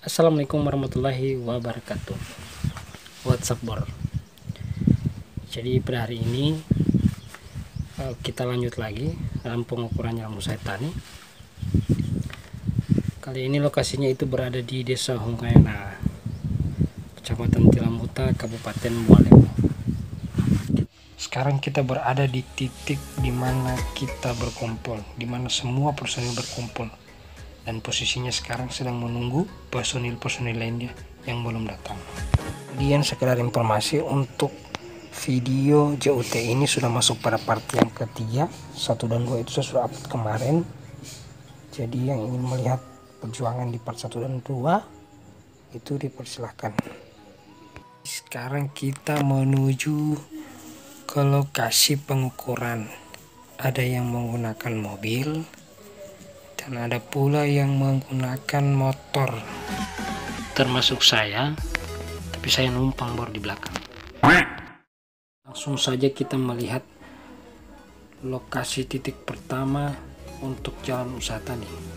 Assalamualaikum warahmatullahi wabarakatuh. What's up, bor? Jadi pada hari ini kita lanjut lagi dalam pengukuran Jalan Usaha tani. Kali ini lokasinya itu berada di desa Wahana, Kecamatan Tilamuta, Kabupaten Boalemo. Sekarang kita berada di titik di mana kita berkumpul, di mana semua personil berkumpul. Dan posisinya sekarang sedang menunggu personil-personil lainnya yang belum datang. Kemudian sekedar informasi, untuk video JUT ini sudah masuk pada part yang ketiga. 1 dan 2 itu saya sudah upload kemarin. Jadi yang ingin melihat perjuangan di part 1 dan 2 itu dipersilahkan. Sekarang kita menuju ke lokasi pengukuran. Ada yang menggunakan mobil dan ada pula yang menggunakan motor, termasuk saya, tapi saya numpang bor di belakang. Langsung saja kita melihat lokasi titik pertama untuk Jalan Usaha tani.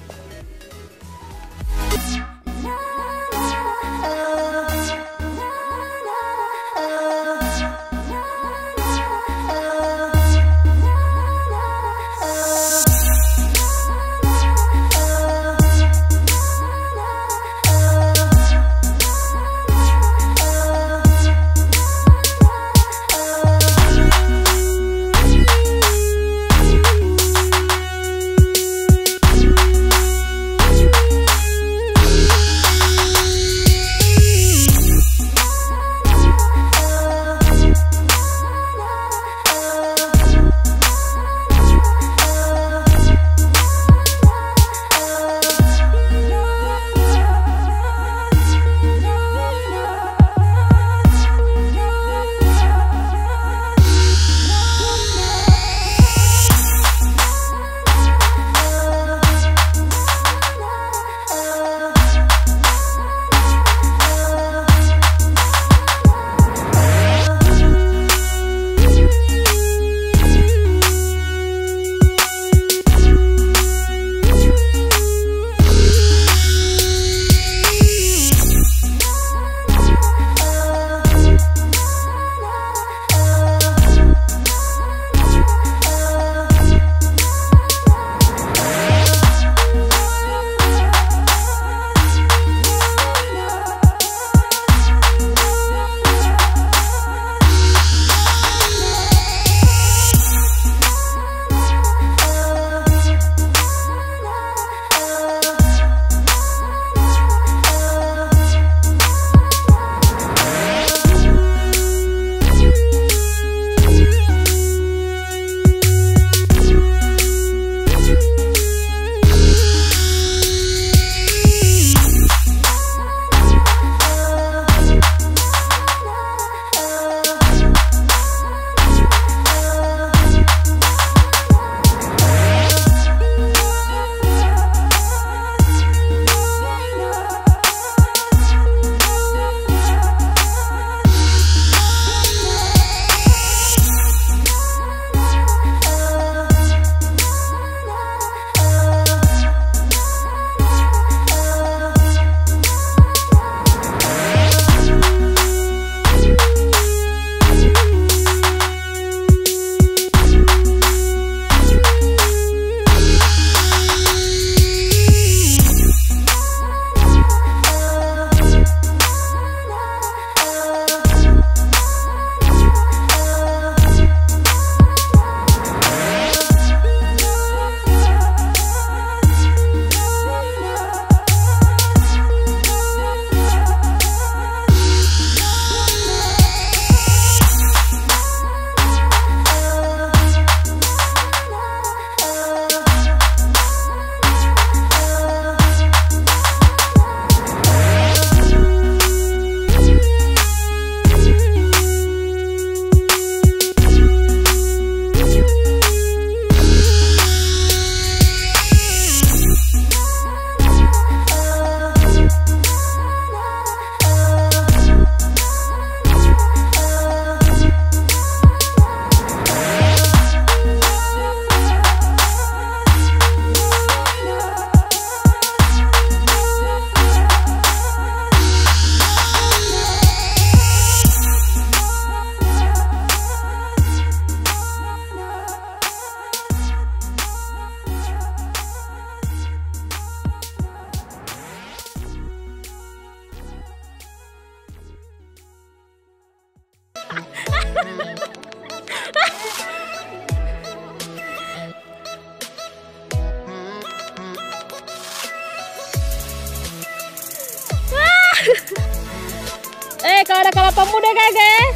kalau ada kelapa muda kagak?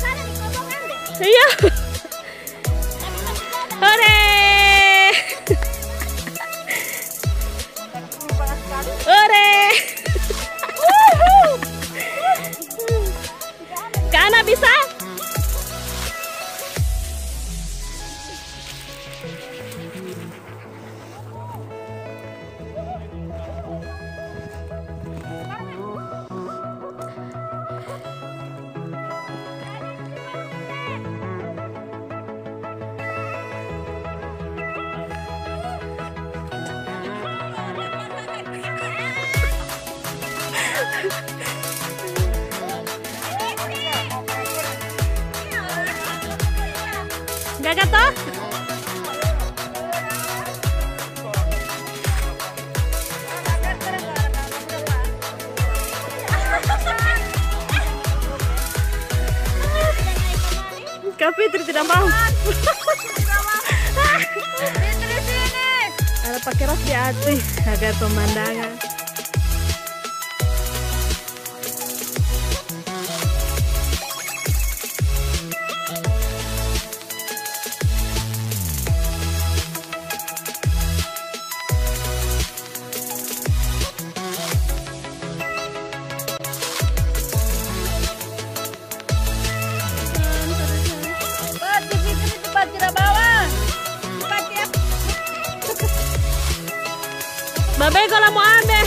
Iya. Hore. Hore. Kana bisa? Gagak toh? Kak Fitri tidak mau. Ada pakai rok di atas, agak pemandangan. Babe kalau mau ambil.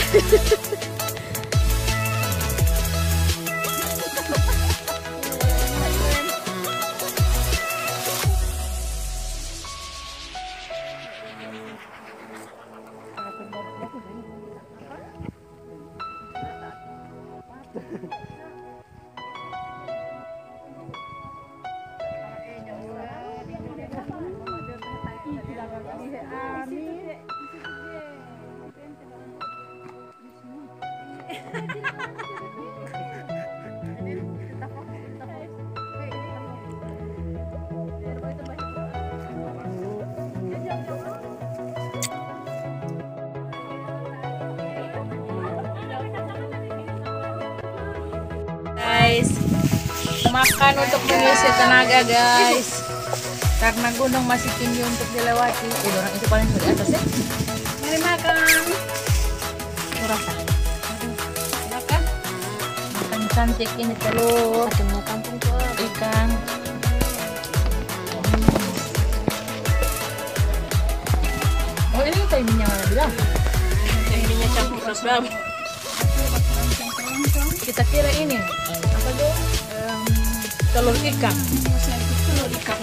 Guys, makan untuk mengisi tenaga guys, karena gunung masih tinggi untuk dilewati. Orang itu paling di atas ya. Mari makan. Rasa. Makan. Makan cantik ini telur. Ada kampung tuh. Ikan. Oh ini kayak minyak mana bilang? Minyak campur terus bam. Kita kira ini apa tuh telur ikan. Telur ikan.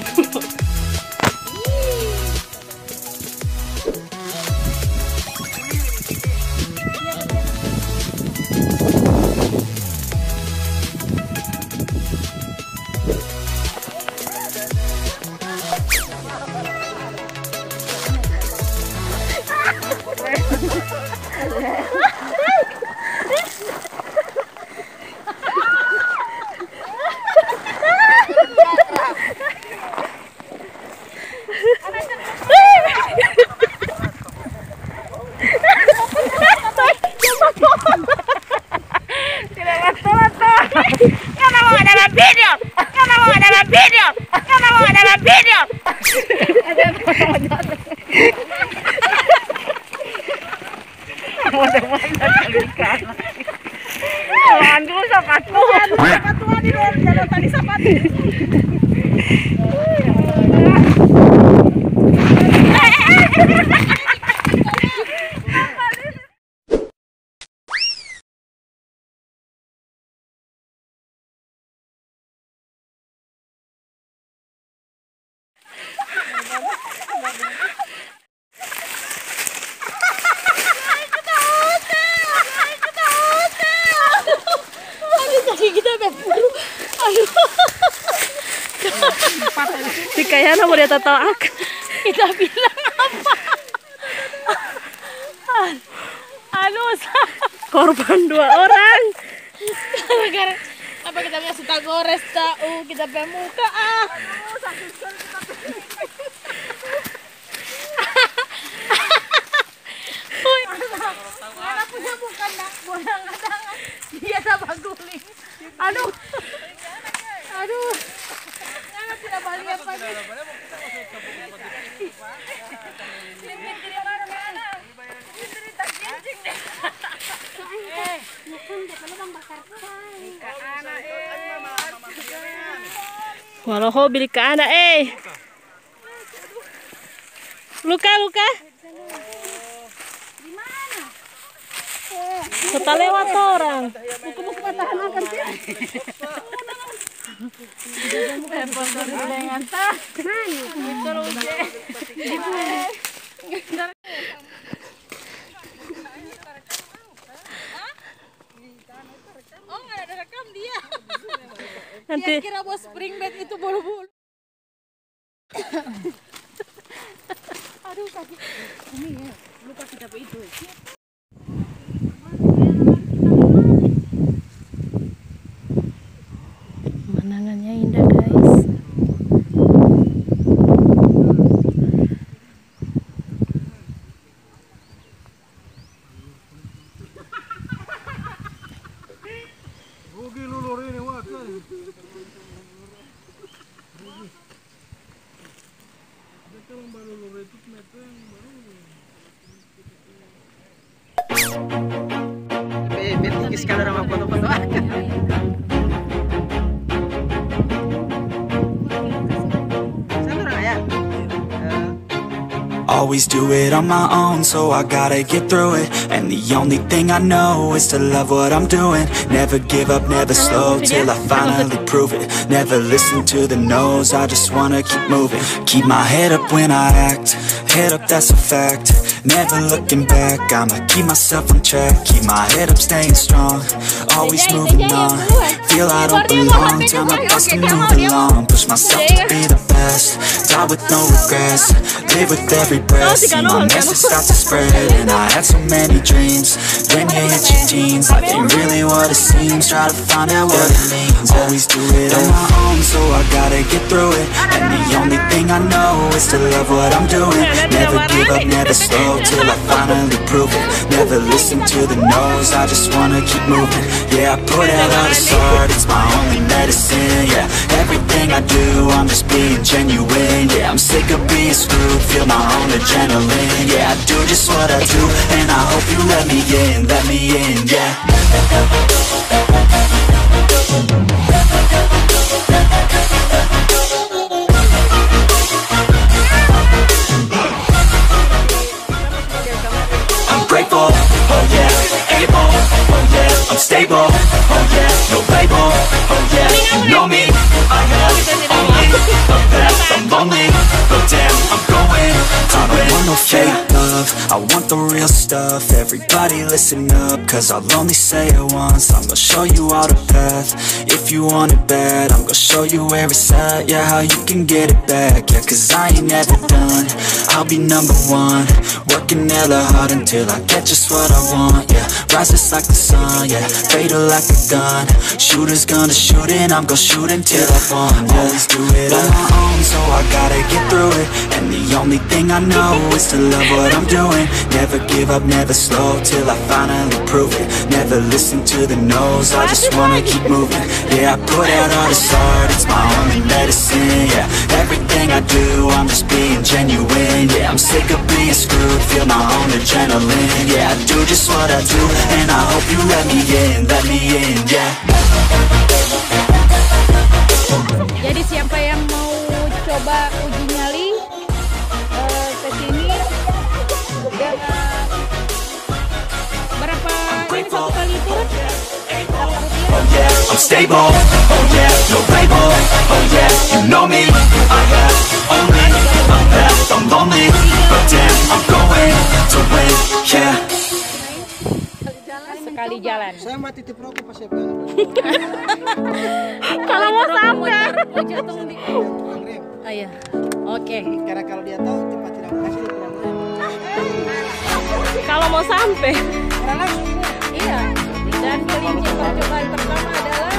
Si Kayana mau dia tahu aku. Kita bilang apa? Korban 2 orang. Gara-gara apa kita ngasih tak gores tahu kita pemuka sakit sekali kita punya bukan nak bolang-bolangan dia tak baguling. Aduh. Walau hobi ke anak luka kita lewat orang buku patahan akan Oh, nggak ada rekam dia. nanti Dia kira buat spring bed itu bulu-bulu. Aduh sakit. Ini ya, lupa kita itu. pemandangannya indah guys. Always do it on my own, so I gotta get through it. And the only thing I know is to love what I'm doing. Never give up, never slow, till I finally prove it. Never listen to the no's, I just wanna keep moving. Keep my head up when I act, head up, that's a fact. Never looking back, I'ma keep myself on track. Keep my head up, staying strong, always moving on. Feel I don't belong, tell my best to move along. Push myself to be the best, die with no regrets. Live with every breath, see my message start to spread. And I had so many dreams, when you hit your teens, life ain't really what it seems. Try to find out what it means. Always do it on my own, so I gotta get through it. And the only thing I know is to love what I'm doing. Never give up, never slow, till I finally prove it. Never listen to the no's, I just wanna keep moving. Yeah, I put out all this art, it's my only medicine. Yeah, everything I do, I'm just being genuine. Yeah, I'm sick of being screwed, feel my own adrenaline. Yeah, I do just what I do, and I hope you let me in, yeah. I'm grateful, oh yeah, able, oh yeah, I'm stable, oh yeah, no label, oh yeah, you know me, I have only the best, I'm lonely, but damn, I'm going to win. I want no fake love, I want the real stuff. Everybody listen up, cause I'll only say it once. I'm gonna show you all the path, if you want it bad. I'm gonna show you where it's at, yeah, how you can get it back. Yeah, cause I ain't never done, I'll be number one. Working hella hard until I get just what I want, yeah. Rises like the sun, yeah, fatal like a gun. Shooter's gonna shoot and I'm gonna shoot until I won, yeah. Always do it on my own, so I gotta get through it. And the only thing I know is to love what I'm doing. Never give up, never slow, till I finally prove it. Never listen to the no's, I just wanna keep moving. Yeah, I put out all this art, it's my only medicine. Yeah, everything I do, I'm just being genuine. Yeah, I'm sick of being screwed, feel my own adrenaline. Yeah, I do just what I do, and I hope you let me in, yeah. Jadi siapa yang mau coba uji nyali ke sini dengan berapa ini satu kali itu? Oh yeah, I'm stable, oh yeah, no label, oh yeah, you know me, I have only a path, I'm lonely, but damn, I'm going to win, yeah. Sekali jalan. Saya mau titip rokok pas saya bilang. Kalau mau sampai Oh iya. Oke. Karena kalau dia tahu tempat tidak kasih dia tidak mau. kalau mau sampai Karena langsung Iya. Dan kelinci percobaan pertama adalah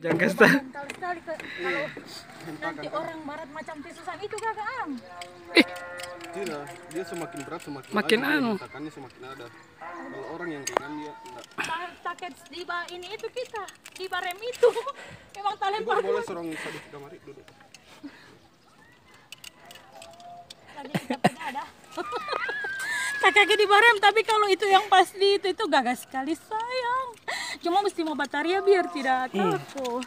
Jangan sekali. Mental sekali kalau nanti orang barat macam tisusan itu kakak am. Tidak, dia semakin berat Makin lagi, anu. hentakannya semakin ada. Kalau orang yang ringan dia enggak. Paket di ini itu kita di barem itu memang talent Ibu boleh sorong satu kamari duduk. tadi kita tidak ada. Kakak di barem, tapi kalau itu yang pas di itu gagas sekali sayang. Cuma mesti mau bataria biar tidak takut.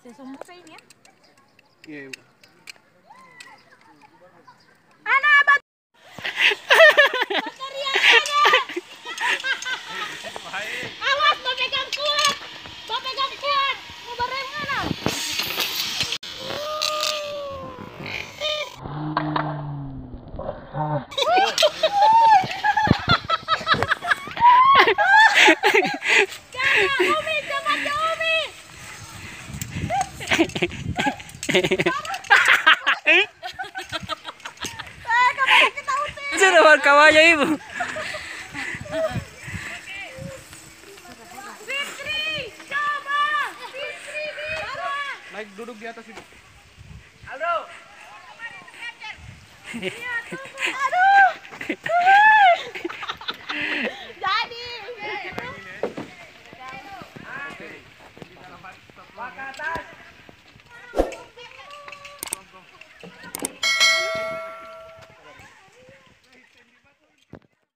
Saya sumbuk ke ini ya. Iya. Anak bat. Bataria ada. Awas mau pegang kuat. Mau pegang kuat. Mau bareng mana? Umi, cepat ya Umi. Sudah berkawanya ibu. Fitri, coba. Fitri, bisa. Naik duduk di atas itu. Iya, tunggu. Aduh.